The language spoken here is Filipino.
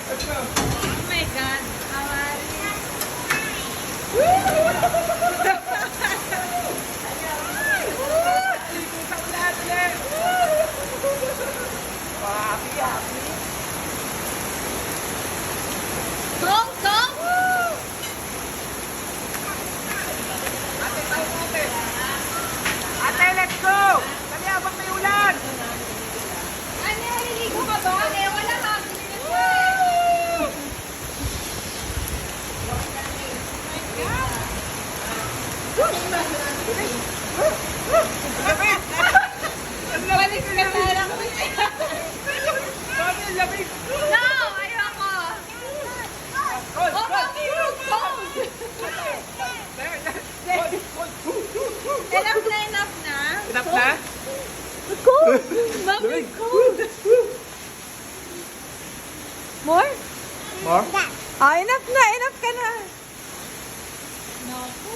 Oh my God. Awari. Sa ulan ulit. Happy, happy. Go, go! Ate, tayo mo ate. Ate, let's go! Dali, abang may ulan. Ano, naliligo ka ba? Eh, wala ka. Lapit! Balik ka na lang. Dami, lapit! No, ayoko. Hold, Oh, hold. hold, hold. There, hold. Enough na. Enough na? Cold. Mami, cold. More? More? Ah, enough na. Enough ka na. Naku.